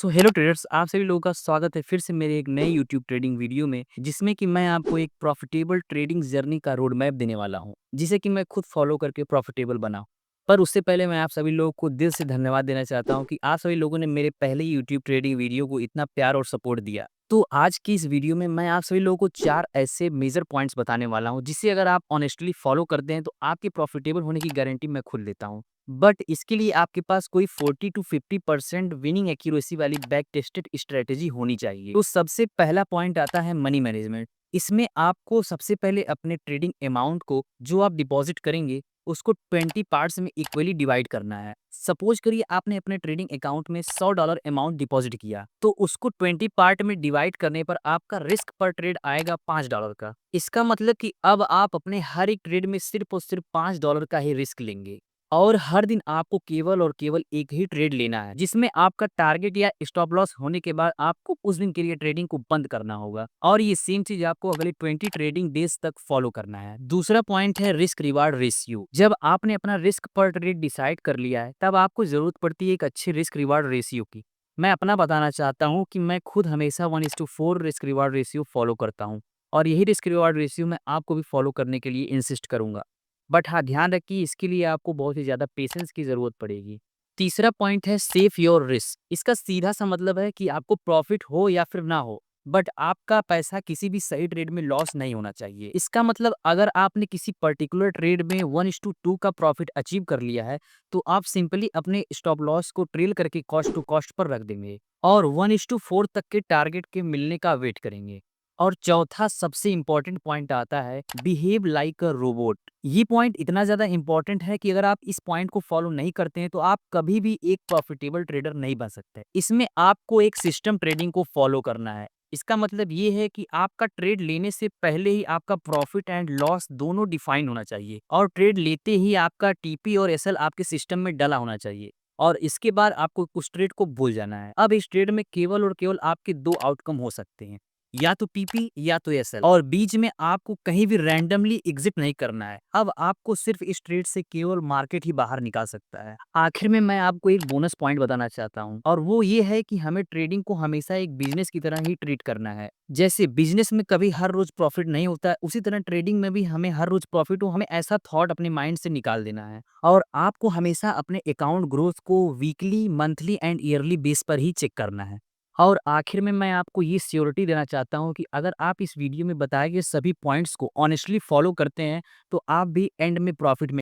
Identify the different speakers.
Speaker 1: So hello traders, आप सभी लोगों का स्वागत है फिर से मेरे एक नए यूट्यूब ट्रेडिंग वीडियो में, जिसमें कि मैं आपको एक प्रॉफिटेबल ट्रेडिंग जर्नी का रोड मैप देने वाला हूं, जिसे कि मैं खुद फॉलो करके प्रॉफिटेबल बनाऊं। पर उससे पहले मैं आप सभी लोगों को दिल से धन्यवाद देना चाहता हूं कि आप सभी लोगों ने मेरे पहले यूट्यूब ट्रेडिंग वीडियो को इतना प्यार और सपोर्ट दिया। तो आज की इस वीडियो में मैं आप सभी लोगों को 4 ऐसे मेजर पॉइंट्स बताने वाला हूं, जिसे अगर आप ऑनेस्टली फॉलो करते हैं तो आपके प्रॉफिटेबल होने की गारंटी मैं खुद लेता हूं। बट इसके लिए आपके पास कोई 40 टू 50% विनिंग एक्यूरेसी वाली बैक टेस्टेड स्ट्रेटेजी होनी चाहिए। तो सबसे पहला पॉइंट आता है मनी मैनेजमेंट। इसमें आपको सबसे पहले अपने ट्रेडिंग अमाउंट को, जो आप डिपॉजिट करेंगे, उसको 20 पार्ट्स में इक्वली डिवाइड करना है। सपोज करिए आपने अपने ट्रेडिंग अकाउंट में $100 अमाउंट डिपॉजिट किया, तो उसको 20 पार्ट में डिवाइड करने पर आपका रिस्क पर ट्रेड आएगा $5 का। इसका मतलब कि अब आप अपने हर एक ट्रेड में सिर्फ और सिर्फ $5 का ही रिस्क लेंगे। और हर दिन आपको केवल और केवल एक ही ट्रेड लेना है, जिसमें आपका टारगेट या स्टॉप लॉस होने के बाद आपको उस दिन के लिए ट्रेडिंग को बंद करना होगा। और ये सेम चीज आपको अगले 20 ट्रेडिंग डेज तक फॉलो करना है। दूसरा पॉइंट है रिस्क रिवार्ड रेशियो। जब आपने अपना रिस्क पर ट्रेड डिसाइड कर लिया है, तब आपको जरूरत पड़ती है एक अच्छे रिस्क रिवार्ड रेशियो की। मैं अपना बताना चाहता हूँ कि मैं खुद हमेशा 1:4 रिस्क रिवार्ड रेशियो फॉलो करता हूँ, और यही रिस्क रिवार्ड रेशियो मैं आपको भी फॉलो करने के लिए इंसिस्ट करूंगा। बट हाँ, ध्यान रखिए, इसके लिए आपको बहुत ही ज़्यादा पेशेंस की ज़रूरत पड़ेगी। तीसरा पॉइंट है सेफ योर रिस्क। इसका सीधा सा मतलब है कि आपको प्रॉफिट हो या फिर ना हो, बट आपका पैसा किसी भी सही ट्रेड में लॉस नहीं होना चाहिए। इसका मतलब अगर आपने किसी पर्टिकुलर ट्रेड में 1:2 का प्रॉफिट अचीव कर लिया है, तो आप सिंपली अपने स्टॉप लॉस को ट्रेल करके कॉस्ट टू कॉस्ट पर रख देंगे और 1:4 तक के टारगेट के मिलने का वेट करेंगे। और चौथा सबसे इंपॉर्टेंट पॉइंट आता है बिहेव लाइक अ रोबोट। ये पॉइंट इतना ज़्यादा इंपॉर्टेंट है कि अगर आप इस पॉइंट को फॉलो नहीं करते हैं, तो आप कभी भी एक प्रॉफिटेबल ट्रेडर नहीं बन सकते। इसमें आपको एक सिस्टम ट्रेडिंग को फॉलो करना है। इसका मतलब ये है कि आपका ट्रेड लेने से पहले ही आपका प्रॉफिट एंड लॉस दोनों डिफाइन होना चाहिए, और ट्रेड लेते ही आपका टीपी और एसएल आपके सिस्टम में डला होना चाहिए। और इसके बाद आपको उस ट्रेड को भूल जाना है। अब इस ट्रेड में केवल और केवल आपके दो आउटकम हो सकते हैं, या तो टीपी या तो एसएल, और बीच में आपको कहीं भी रैंडमली एग्जिट नहीं करना है। अब आपको सिर्फ इस ट्रेड से केवल मार्केट ही बाहर निकाल सकता है। आखिर में मैं आपको एक बोनस पॉइंट बताना चाहता हूँ, और वो ये है कि हमें ट्रेडिंग को हमेशा एक बिजनेस की तरह ही ट्रीट करना है। जैसे बिजनेस में कभी हर रोज प्रॉफिट नहीं होता है, उसी तरह ट्रेडिंग में भी हमें हर रोज प्रॉफिट हो, हमें ऐसा थॉट अपने माइंड से निकाल देना है। और आपको हमेशा अपने अकाउंट ग्रोथ को weekly, monthly and yearly base पर ही चेक करना है। और आखिर में मैं आपको ये श्योरिटी देना चाहता हूँ कि अगर आप इस वीडियो में बताए गए सभी पॉइंट्स को ऑनेस्टली फॉलो करते हैं, तो आप भी एंड में प्रॉफिट में